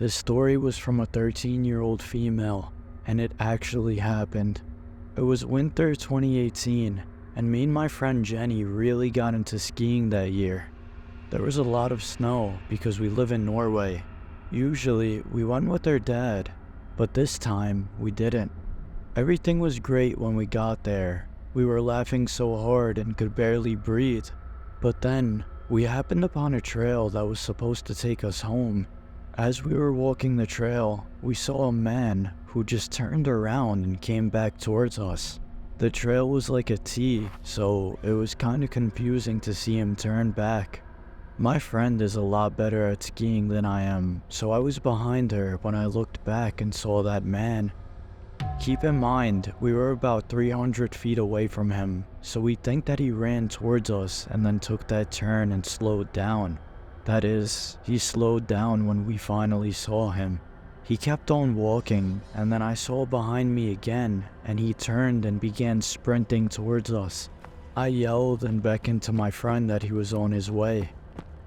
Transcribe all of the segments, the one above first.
This story was from a 13-year-old female, and it actually happened. It was winter 2018, and me and my friend Jenny really got into skiing that year. There was a lot of snow because we live in Norway. Usually, we went with our dad, but this time, we didn't. Everything was great when we got there. We were laughing so hard and could barely breathe. But then, we happened upon a trail that was supposed to take us home. As we were walking the trail, we saw a man who just turned around and came back towards us. The trail was like a T, so it was kinda confusing to see him turn back. My friend is a lot better at skiing than I am, so I was behind her when I looked back and saw that man. Keep in mind, we were about 300 feet away from him, so we think that he ran towards us and then took that turn and slowed down. That is, he slowed down when we finally saw him. He kept on walking, and then I saw behind me again, and he turned and began sprinting towards us. I yelled and beckoned to my friend that he was on his way.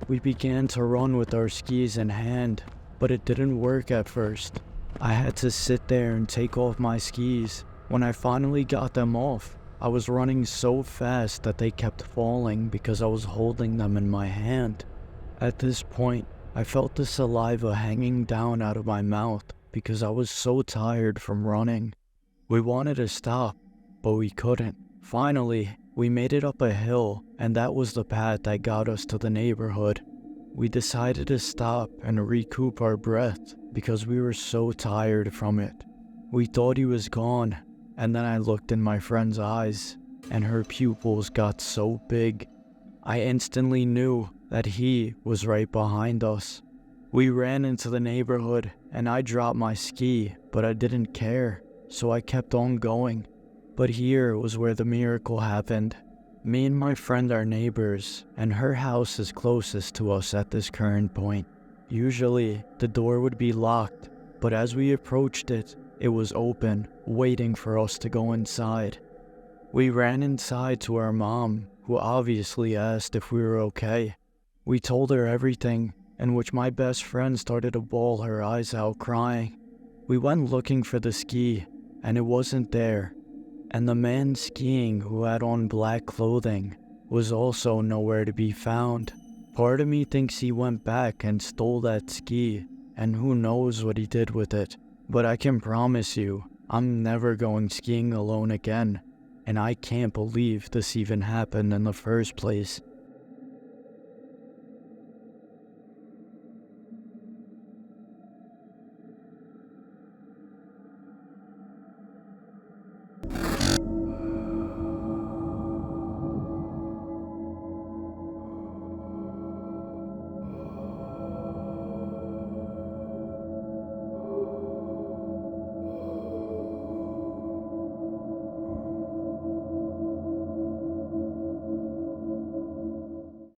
We began to run with our skis in hand, but it didn't work at first. I had to sit there and take off my skis. When I finally got them off, I was running so fast that they kept falling because I was holding them in my hand. At this point, I felt the saliva hanging down out of my mouth because I was so tired from running. We wanted to stop, but we couldn't. Finally, we made it up a hill, and that was the path that got us to the neighborhood. We decided to stop and recoup our breath because we were so tired from it. We thought he was gone, and then I looked in my friend's eyes, and her pupils got so big. I instantly knew that he was right behind us. We ran into the neighborhood, and I dropped my ski, but I didn't care, so I kept on going. But here was where the miracle happened. Me and my friend are neighbors, and her house is closest to us at this current point. Usually, the door would be locked, but as we approached it, it was open, waiting for us to go inside. We ran inside to our mom, who obviously asked if we were okay. We told her everything, in which my best friend started to bawl her eyes out crying. We went looking for the ski, and it wasn't there. And the man skiing who had on black clothing was also nowhere to be found. Part of me thinks he went back and stole that ski, and who knows what he did with it. But I can promise you, I'm never going skiing alone again, and I can't believe this even happened in the first place.